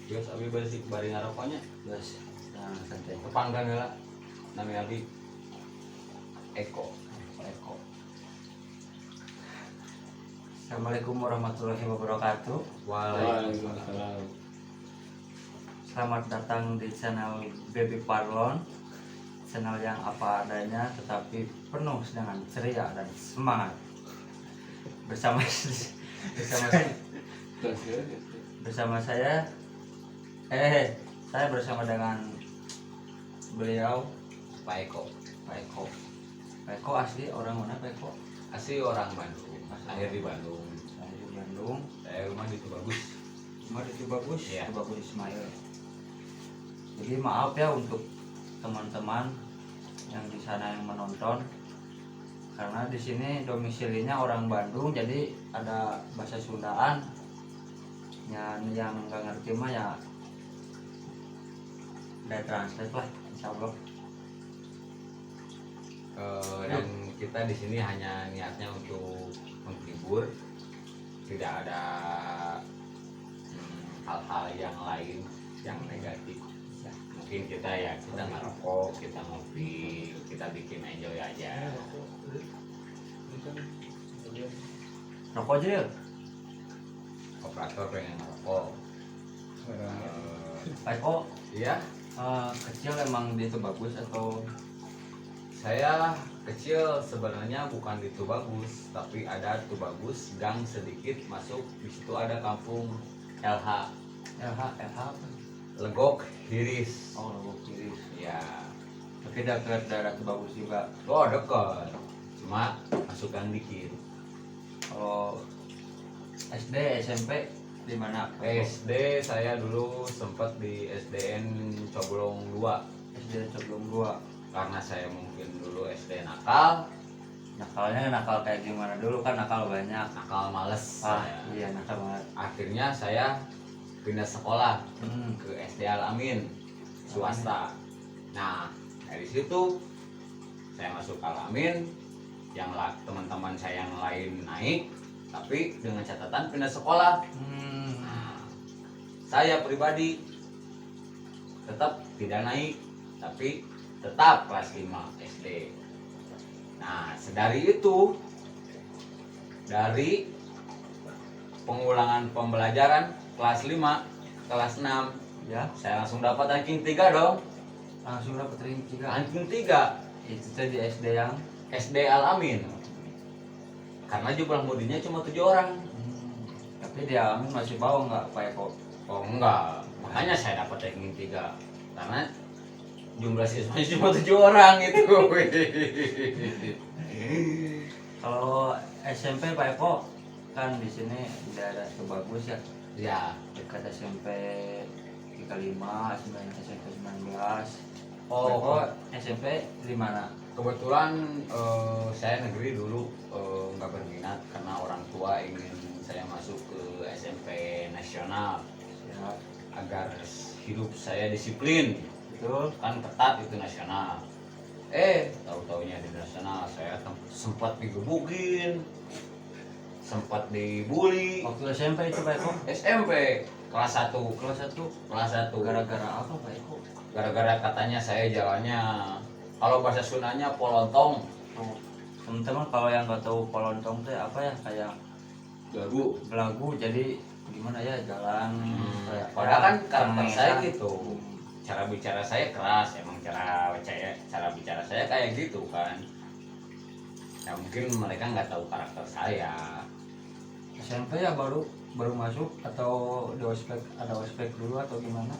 Bios abi balik bari ngarokoknya. Bios. Nah, santai. Kepanggang heula. Nami abi Eko. Eko. Assalamualaikum warahmatullahi wabarakatuh. Waalaikumsalam. Selamat datang di channel Baby Parlon. Channel yang apa adanya tetapi penuh dengan ceria dan semangat. Bersama saya saya bersama dengan beliau Pak Eko. Pak Eko. Pak Eko asli orang mana Pak Eko? Asli orang Bandung. Lahir di Bandung. Lahir di Bandung. Saya rumah di Tubagus. Rumah di Tubagus. Iya. Tubagus Ismail. Jadi maaf ya untuk teman-teman yang di sana yang menonton, karena di sini domisilinya orang Bandung, jadi ada bahasa Sundaan. Yang nggak ngerti mah ya udah translate lah, insya Allah. Dan kita di sini hanya niatnya untuk menghibur, tidak ada hal-hal yang lain yang negatif. Ya, mungkin kita ngerokok, kita ngopi, kita bikin enjoy aja. Rokok aja ya. Operator pengen ngerokok. Pak Eko, Iya, kecil emang dia itu bagus atau saya kecil sebenarnya bukan di Tubagus, tapi ada Tubagus, gang sedikit masuk, di situ ada kampung LH, LH apa? Legok Hiris. Oh, Legok Hiris. Ya, Tapi dekat daerah itu bagus juga. oh dekat, cuma masuk gang dikit. Kalau SD, SMP di mana? SD saya dulu sempat di SDN Coblong 2 SD Coblong 2. karena saya mungkin dulu SD nakal, Nakalnya nakal kayak gimana dulu kan nakal banyak. nakal males. Iya nakal banget. Akhirnya saya pindah sekolah Hmm. ke SD Al-Amin swasta. Nah dari situ saya masuk Al-Amin, yang teman-teman saya yang lain naik, tapi dengan catatan pindah sekolah. Nah, saya pribadi tetap tidak naik, tapi tetap kelas 5 SD. Nah sedari itu, dari pengulangan pembelajaran kelas 5 kelas 6, Ya, saya langsung dapat ranking 3 dong. langsung dapat ranking 3. Ranking 3 Itu tuh di SD yang SD Al-Amin. Karena jumlah muridnya cuma 7 orang. Tapi di Amin masih bawah nggak Pak Eko? Oh enggak, makanya saya dapat ranking 3 karena jumlah siswanya cuma 7 orang itu. Kalau SMP Pak Eko kan di sini di daerah itu bagus ya. Ya, Dekat SMP 35, SMP 19. Pak oh Eko SMP di mana? kebetulan saya negeri dulu nggak berminat karena orang tua ingin saya masuk ke SMP nasional Ya, agar hidup saya disiplin. betul. Kan ketat itu nasional. Tahu-taunya di nasional saya sempat digebukin, sempat dibully. Waktu SMP itu Pak Eko SMP kelas 1 kelas 1 kelas 1 gara-gara apa Pak Eko? gara-gara katanya saya jalannya, kalau bahasa Sundanya polontong. Oh, teman-teman kalau yang nggak tahu polontong itu apa ya, kayak belagu, jadi gimana ya jalan kayak Padahal kan karakter cengengesan. saya gitu, cara bicara saya keras, emang cara bicara saya kayak gitu kan. Ya mungkin mereka nggak tahu karakter saya. SMP ya baru masuk atau di ospek, ada ospek dulu atau gimana?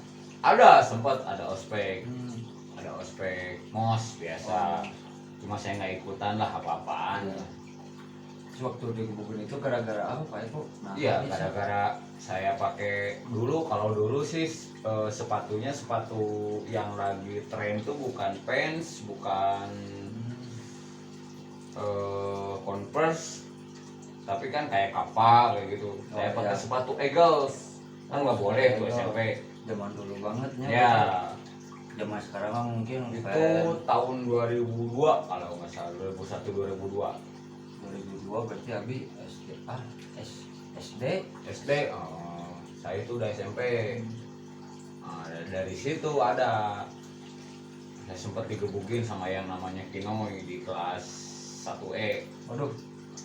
Ada sempat ada ospek, Hmm. ada ospek mos biasa. Oh. Cuma saya nggak ikutan lah apa-apaan. Iya. Terus waktu digebukin itu gara-gara apa Pak Eko? Nah, Iya, bisa. gara-gara saya pakai dulu, kalau dulu sih sepatunya sepatu yang lagi tren tuh bukan Vans, bukan Converse, tapi kan kayak Kappa kayak gitu. Saya pakai iya. sepatu Eagles, kan nggak boleh tuh Eagles. SMP. Zaman dulu bangetnya. Ya, Zaman sekarang mah mungkin itu tahun 2002 kalau nggak salah, 2001 2002. 2002 berarti Abi SD. SD. SD, saya itu udah SMP. Nah, dari situ ada saya sempat digebukin sama yang namanya Kinoy di kelas 1E. Waduh,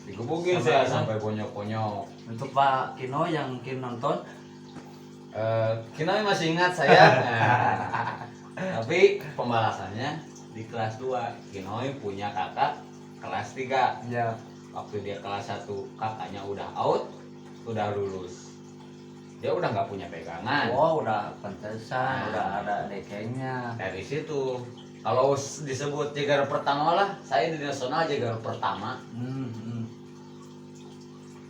Digebukin Sama saya ya? sampai bonyok-bonyok. untuk Pak Kino yang mungkin nonton, Kinoy masih ingat saya. Nah, tapi pembalasannya di kelas 2 Kinoy punya kakak kelas 3. ya. Waktu dia kelas 1 kakaknya udah out, udah lulus. Dia udah nggak punya pegangan. Oh, udah pantesan, Nah. udah ada dekengnya. Dari situ kalau disebut jeger pertama lah, saya di nasional jeger pertama.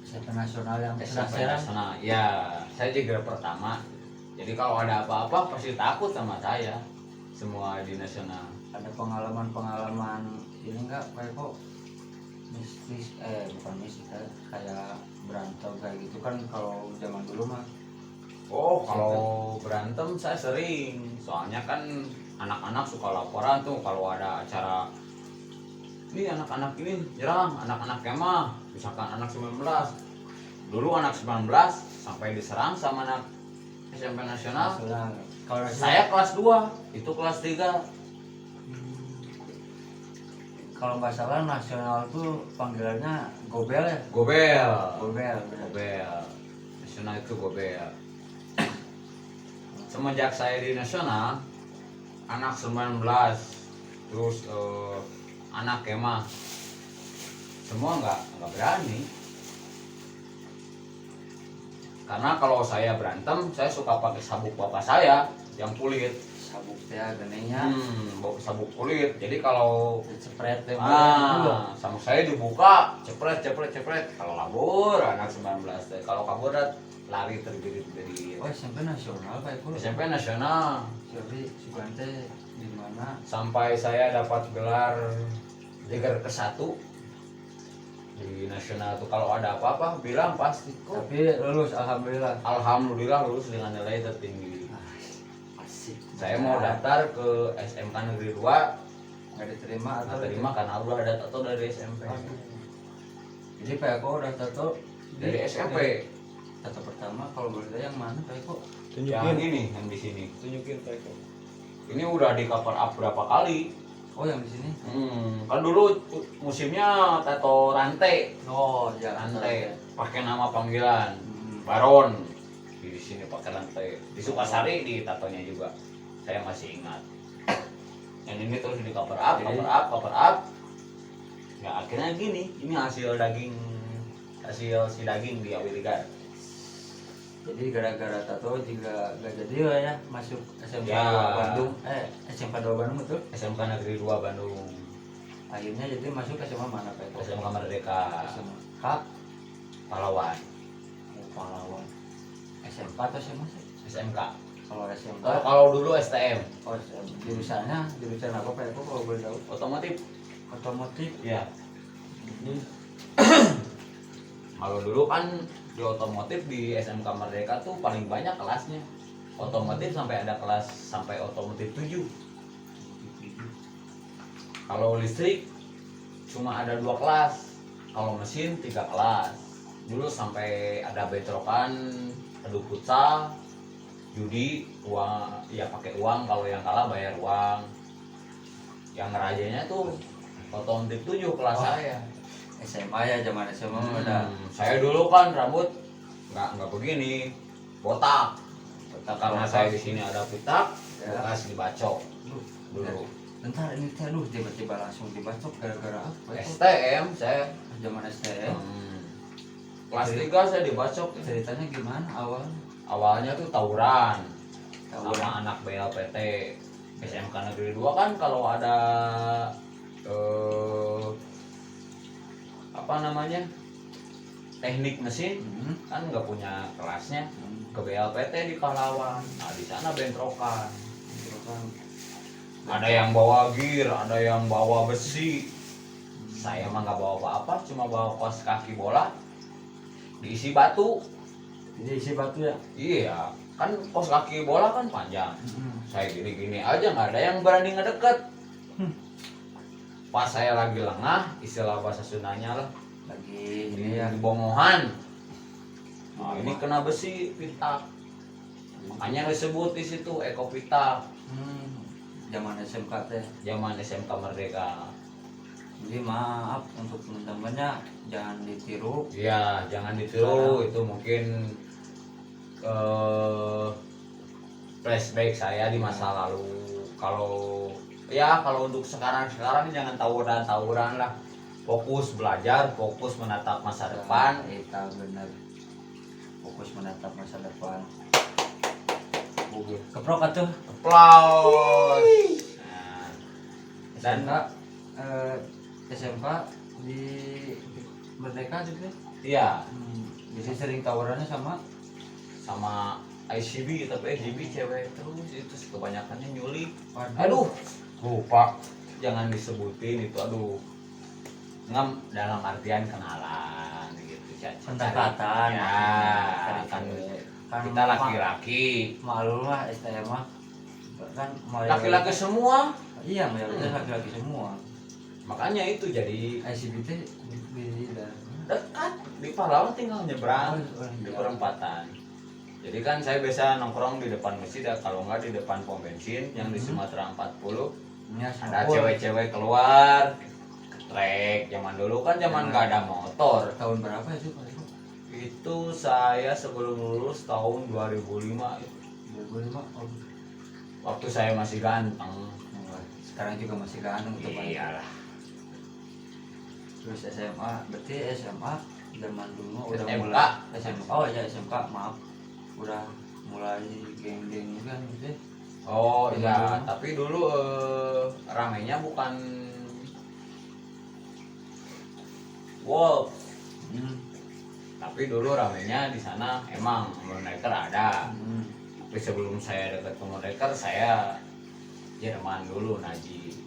SMP nasional yang SMP serang. nasional. Ya, saya jeger pertama. Jadi kalau ada apa-apa pasti takut sama saya. Semua di nasional. Ada pengalaman ini enggak kayak kok mistis, bukan mistis, kayak berantem kayak gitu kan kalau zaman dulu mah. Oh, kalau berantem saya sering. Soalnya kan anak-anak suka laporan tuh kalau ada acara. Ini anak-anak ini nyerang, anak-anak kemah. Misalkan anak 19. Dulu anak 19 sampai diserang sama anak SMP nasional. Nasional. Kalau Saya kelas 2, itu kelas 3. kalau nggak salah nasional tuh panggilannya gobel ya. Gobel. Gobel. bener. Gobel. Nasional itu gobel. Semenjak saya di nasional, anak 19, terus anak kemah, semua nggak berani. Karena kalau saya berantem, saya suka pakai sabuk bapak saya yang kulit. Sabuk teh genenya. Sabuk kulit. Jadi kalau Cepret teh. sama saya dibuka, cepret. Kalau kabur anak 19 teh. Kalau kabur lari terbirit-birit. Oh, SMP nasional kayak itu. SMP nasional. Jadi Sugante di mana? Sampai saya dapat gelar jeger ke-1 di nasional tuh, kalau ada apa-apa bilang pasti kok. Tapi lulus alhamdulillah. Alhamdulillah lulus dengan nilai tertinggi. Asik. Saya mau daftar ke SMK Negeri 2, nggak diterima nggak atau terima karena udah ada tato dari SMP. Aduh. Jadi Pak Eko udah tato Dari SMP. tato pertama kalau boleh tahu yang mana Pak Eko? Yang ini, yang di sini. Tunjukin Pak Eko. Ini udah di cover up berapa kali. Oh yang di sini? Kan dulu musimnya tato rantai. Oh ya Rantai. Pakai nama panggilan. Hmm. Baron. Di sini pakai rantai. Di Sukasari di tatonya juga. Saya masih ingat. Yang ini terus di cover up. Ya akhirnya gini. Ini hasil si daging di Awiligar. Jadi gara-gara tato juga gak jadi lah ya masuk SMK Ya. 2 Bandung. SMK 2 Bandung betul? SMK Negeri 2 Bandung. Akhirnya jadi masuk ke SMA mana Pak Eko? SMK Merdeka SMK Pahlawan. Pahlawan. SMK atau SMA sih? SMK. Kalau SMK, Kalau dulu STM oh jurusannya jurusan apa Pak Eko kalau boleh tahu? otomotif. Otomotif. Ya. Ini Kalau dulu kan di otomotif di SMK Merdeka tuh paling banyak kelasnya. Otomotif sampai ada kelas sampai otomotif 7. Kalau listrik cuma ada 2 kelas. Kalau mesin 3 kelas. Dulu sampai ada bentrokan, adu futsal, judi, uang, ya pakai uang, kalau yang kalah bayar uang. Yang ngerajanya tuh otomotif 7 kelas Oh. saya. SMA ya zaman SMA udah Saya dulu kan rambut nggak begini, botak. Karena saya di sini ada pitak, Ya. bekas dibacok Duh, dulu. bentar ini teh aduh tiba-tiba langsung dibacok gara-gara apa itu? STM saya Zaman STM. kelas 3 saya dibacok. Ceritanya gimana awal? Awalnya tuh tawuran Tawuran. sama anak BLPT. SMK Negeri 2 kan kalau ada apa namanya, teknik mesin Hmm. kan nggak punya kelasnya, Hmm. ke BLPT di Pahlawan. Nah di sana bentrokan. Terus kan Ada yang bawa gear, ada yang bawa besi. Saya mah nggak bawa apa-apa, cuma bawa kos kaki bola diisi batu. jadi isi batu ya. Iya, kan kos kaki bola kan panjang. Hmm. Saya gini-gini aja, nggak ada yang berani ngedeket. Pas saya lagi lengah, istilah bahasa Sundanya lah, Lagi ini ini ya. di bongohan. Nah, ini kena besi pitak. makanya disebut di situ Ekopita. Zaman SMK teh. Zaman SMK Merdeka. Jadi maaf untuk teman-temannya, jangan ditiru. Ya jangan ditiru, itu mungkin flashback saya di masa lalu. Kalau untuk sekarang jangan tawuran lah, fokus belajar, fokus menatap masa depan. Kita benar, fokus menatap masa depan. Keprok atuh. Aplaus. Nah, dan SMK di Merdeka juga. iya Jadi sering tawurannya sama ICB, tapi ICB cewek terus itu kebanyakannya nyulik. Aduh, Lupa, jangan disebutin itu, aduh. Ngam dalam artian kenalan gitu, pendekatan. Ya, kan kita laki-laki. Malu lah STM mah. Kan Laki-laki semua. Iya, mayoritas laki-laki semua. Makanya itu jadi ICBT di dekat di Pahlawan, tinggal nyebrang di iya. perempatan. Jadi kan saya biasa nongkrong di depan masjid ya, kalau nggak di depan pom bensin yang di Sumatera 40. Ada cewek-cewek keluar trek. Zaman dulu kan nggak ada motor. Tahun berapa itu Pak? Itu saya sebelum lulus tahun 2005. 2005. Waktu saya masih ganteng. Sekarang juga masih ganteng tuh Pak. Iyalah. Terus SMA, berarti SMA zaman dulu udah SMK. mulai SMK. Oh ya SMK, maaf. Udah mulai geng-geng juga gitu. Oh iya, tapi dulu ramenya bukan Wolf. Tapi dulu ramenya di sana emang Moonraker ada. Tapi sebelum saya dekat ke Moonraker, saya Jerman dulu, Naji.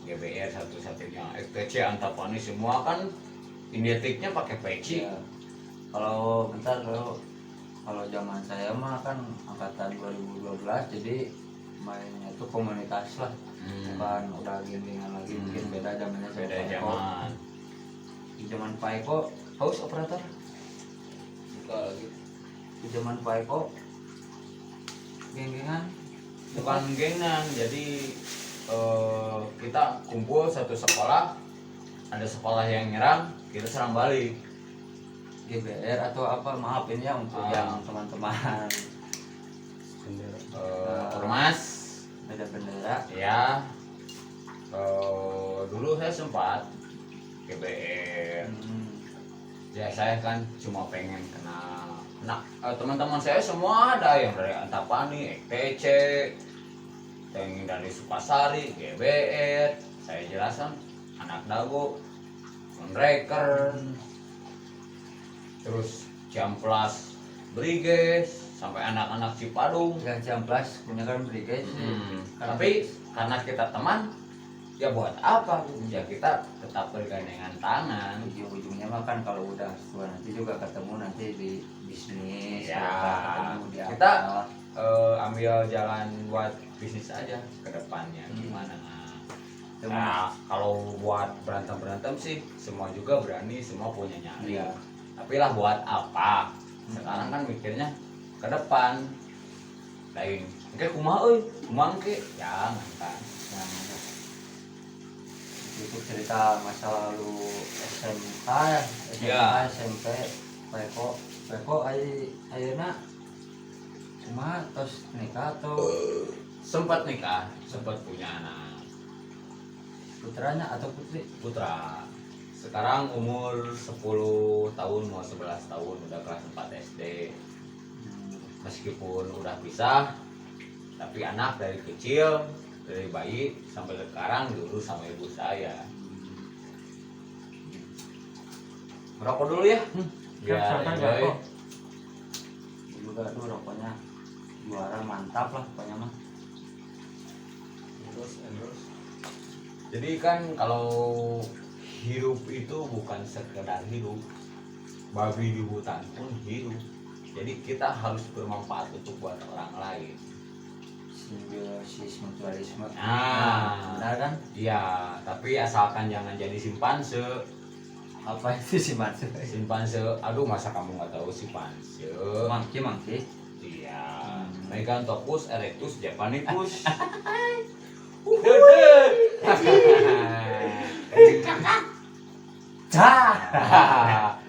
GBR satu-satunya. FTC, Antapani semua kan identiknya pakai peci. Ya. Kalau kalau zaman saya mah kan angkatan 2012, jadi mainnya itu komunitas lah. Bukan udah geng-gengan lagi, mungkin beda zamannya. Beda zaman. Di zaman Pak Eko, Haus operator. Buka lagi. di zaman Pak Eko geng-gengan. Bukan gengan, jadi kita kumpul satu sekolah, ada sekolah yang nyerang, kita serang balik. GBR atau apa, maaf ini ya untuk yang teman-teman Ormas beda bendera ya. Dulu saya sempat GBR. Ya saya kan cuma pengen kenal. Nah, teman-teman saya semua ada yang dari Antapani, ETC, yang dari Sukasari, GBR. Saya jelasan anak Dago, Moonraker, terus Ciamplas Briges, sampai anak-anak Cipadung. ya Ciamplas punya kan Briges. Tapi karena kita teman, ya buat apa? Ya kita tetap bergandengan tangan. Ujung-ujungnya mah kan kalau udah tua nanti juga ketemu nanti di bisnis. Ya, ketemu di kita apa. ambil jalan buat bisnis aja ke depannya gimana. Nah, kalau buat berantem sih semua juga berani, semua punya nyali. Iya. Tapi lah buat apa? Sekarang kan mikirnya ke depan. Lain, engke kumaha euy? Kumaha engke? Jangan kan. Itu cerita masa lalu SMK ya, SMK, Ya. SMP, Peko ayeuna cuma terus nikah atau Sempat nikah, sempat punya anak putranya atau putri? putra. Sekarang umur 10 tahun mau 11 tahun, udah kelas 4 SD. Meskipun udah pisah, tapi anak dari kecil, dari bayi sampai sekarang diurus sama ibu saya. Merokok dulu ya. Silakan enjoy. rokok. Juga tuh rokoknya juara, mantap lah pokoknya mah. Terus. Jadi kan kalau hidup itu bukan sekedar hidup, babi di hutan pun hidup. Jadi kita harus bermanfaat untuk buat orang lain. Simbiosis mutualisme. Nah, benar kan? iya, tapi asalkan jangan jadi simpanse. Apa itu sih maksudnya? Simpanse, aduh masa kamu nggak tahu simpanse? Mangki. Iya. Megantophus erectus japanicus. Cah.